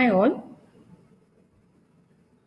Hi all,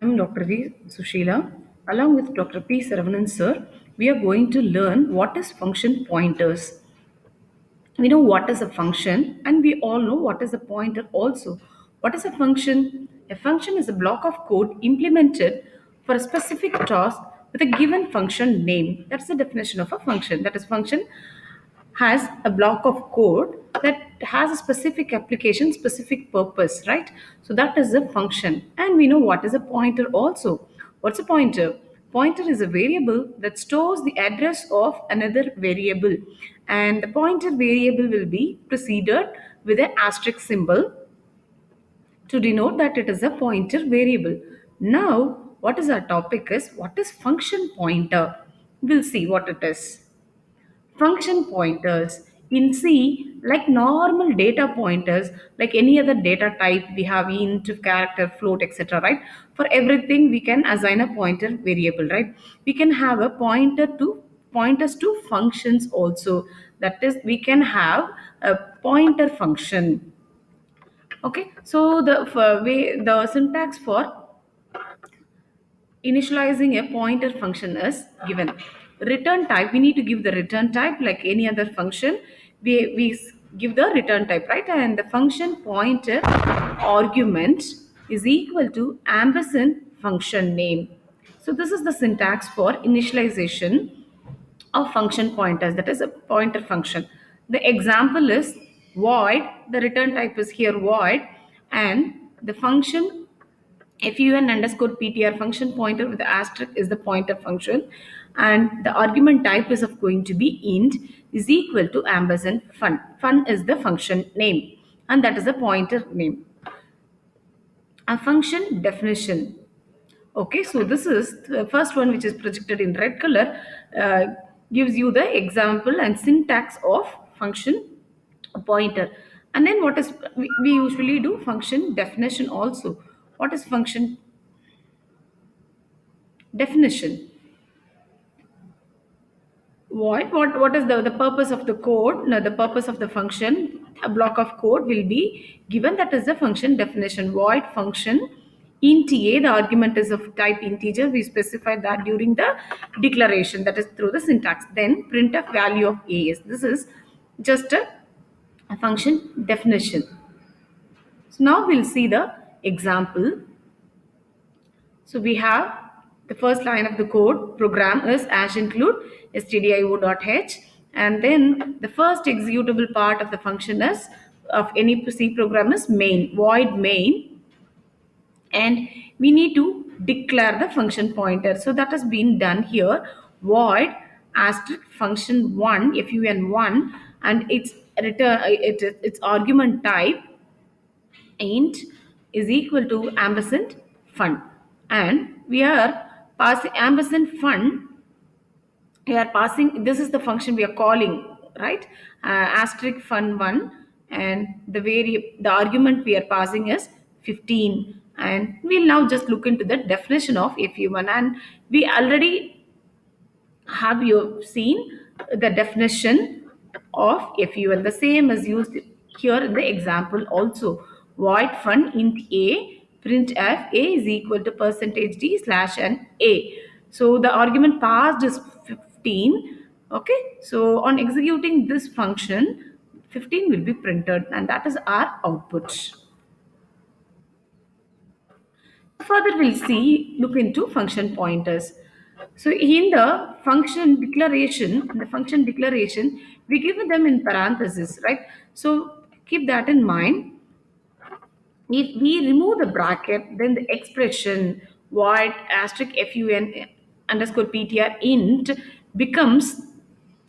I'm Dr. V. Sushila. Along with Dr. P. Saravanan sir, we are going to learn what is function pointers. We know what is a function and we all know what is a pointer also. What is a function? A function is a block of code implemented for a specific task with a given function name. That's the definition of a function. That is, function has a block of code that has a specific application, specific purpose, right? So that is a function. And we know what is a pointer also. What's a pointer? Pointer is a variable that stores the address of another variable. And the pointer variable will be preceded with an asterisk symbol to denote that it is a pointer variable. Now, what is our topic is what is function pointer? We'll see what it is. Function pointers in C, like normal data pointers, like any other data type, we have int, character, float, etc. Right? For everything, we can assign a pointer variable, right? We can have a pointers to functions also. That is, we can have a pointer function. Okay, so the syntax for initializing a pointer function is given. Return type, we need to give the return type like any other function. We give the return type, right? And the function pointer argument is equal to ampersand function name. So this is the syntax for initialization of function pointers, that is a pointer function. The example is void, the return type is here void, and the function fun underscore ptr function pointer with the asterisk is the pointer function, and the argument type is of going to be int is equal to ampersand fun. Fun is the function name, and that is the pointer name. A function definition. Okay, so this is the first one which is projected in red color, uh, gives you the example and syntax of function pointer. And then what is, we usually do function definition also. What is function definition? What is the purpose of the code? Now, the purpose of the function, a block of code will be given, that is the function definition. Void function int a, the argument is of type integer. We specified that during the declaration, that is through the syntax. Then printf value of a is, this is just a function definition. So now we'll see the example. So we have the first line of the code program is as include stdio.h, and then the first executable part of the function is of any C program is main, void main, and we need to declare the function pointer. So that has been done here. Void asterisk function one fun1, and its return its argument type int is equal to ampersand fun, and we are passing ampersand fun, we are passing, this is the function we are calling, right? Asterisk fun1, and the argument we are passing is 15, and we'll now just look into the definition of fun1, and we already have you seen the definition of fun, the same is used here in the example also. Void fun int a, print f a is equal to percentage d slash and a. So the argument passed is 15. Okay, so on executing this function 15 will be printed, and that is our output. Further, we'll see, look into function pointers. So in the function declaration, we give them in parentheses, right? So keep that in mind. If we remove the bracket, then the expression void asterisk fun underscore ptr int becomes,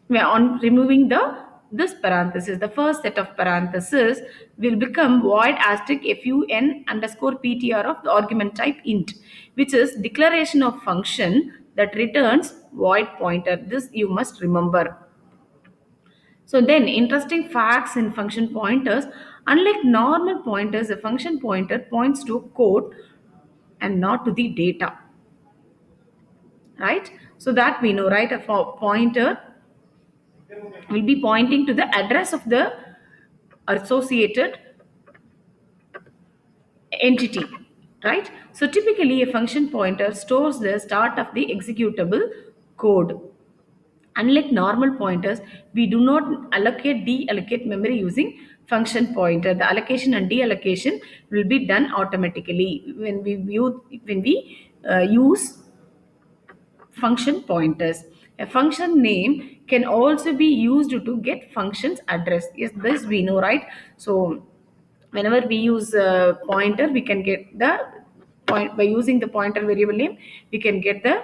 well, on removing this parenthesis, the first set of parentheses will become void asterisk fun underscore ptr of the argument type int, which is declaration of function that returns void pointer. This you must remember. So then, interesting facts in function pointers. Unlike normal pointers, a function pointer points to code and not to the data, right? So that we know, right? Pointer will be pointing to the address of the associated entity, right? So typically, a function pointer stores the start of the executable code. Unlike normal pointers, we do not allocate deallocate memory using function pointer. The allocation and deallocation will be done automatically when we use function pointers. A function name can also be used to get functions address. Yes, this we know, right? So whenever we use a pointer, we can get the point by using the pointer variable name. We can get the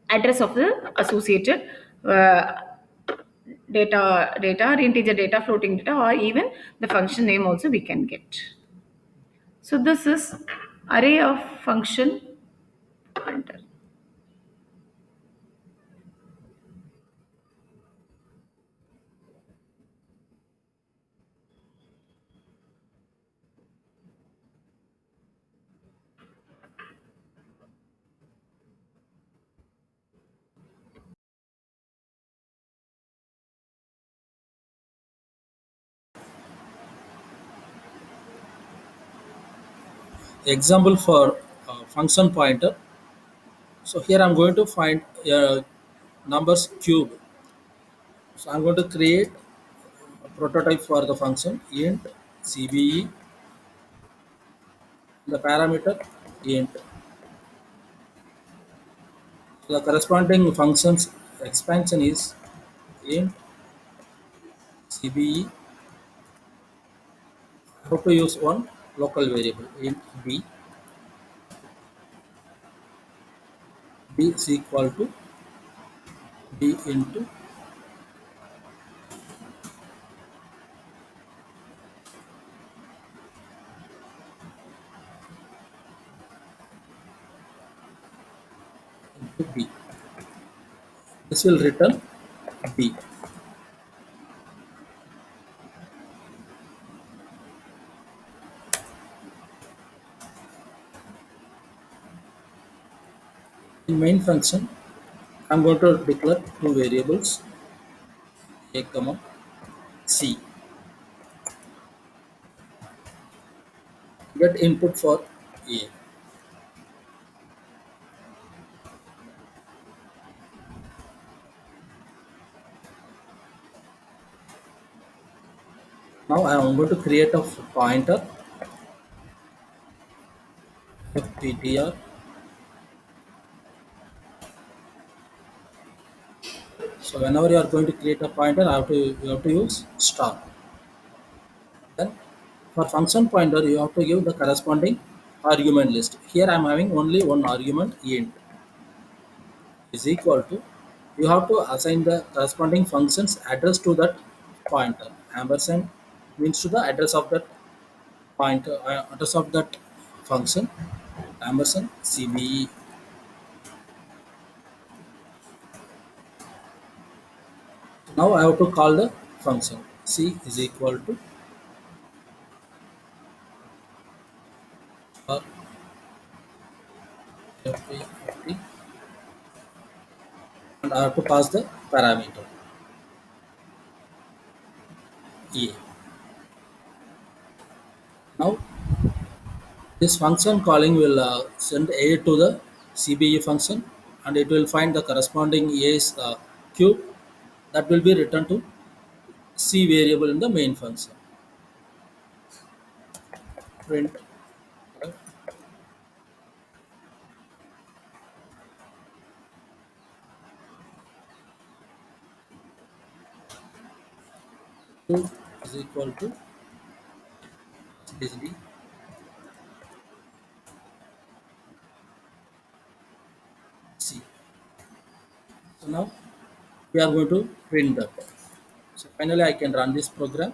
address of the associated data or integer data, floating data, or even the function name also we can get. So this is array of function pointer. Example for function pointer. So here I'm going to find numbers cube. So I'm going to create a prototype for the function int cbe, the parameter int. So the corresponding functions expansion is int cbe. How to use one local variable int b is equal to b into b. This will return b. In main function, I'm going to declare two variables a comma c. Get input for a. Now I am going to create a pointer ftr. So whenever you are going to create a pointer, you have to use star. Then for function pointer, you have to give the corresponding argument list. Here I am having only one argument int is equal to. You have to assign the corresponding functions address to that pointer. Ampersand means to the address of that pointer, address of that function. Ampersand cbe. Now I have to call the function c is equal to or fp, and I have to pass the parameter a. Now this function calling will send a to the cbe function, and it will find the corresponding a's cube that will be returned to c variable in the main function. Print two is equal to basically c. So now we are going to print that. So finally I can run this program.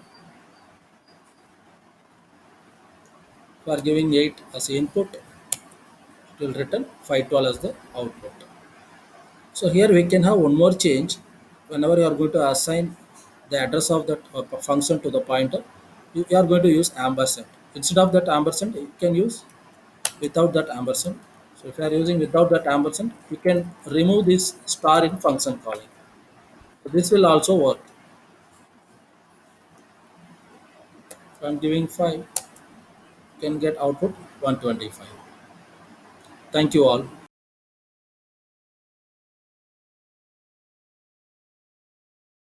For giving 8 as input, it will return 512 as the output. So here we can have one more change. Whenever you are going to assign the address of that function to the pointer, you are going to use ampersand. Instead of that ampersand, you can use without that ampersand. So if you are using without that ampersand, you can remove this star in function calling. So this will also work. So I'm giving 5. can get output 125. Thank you all.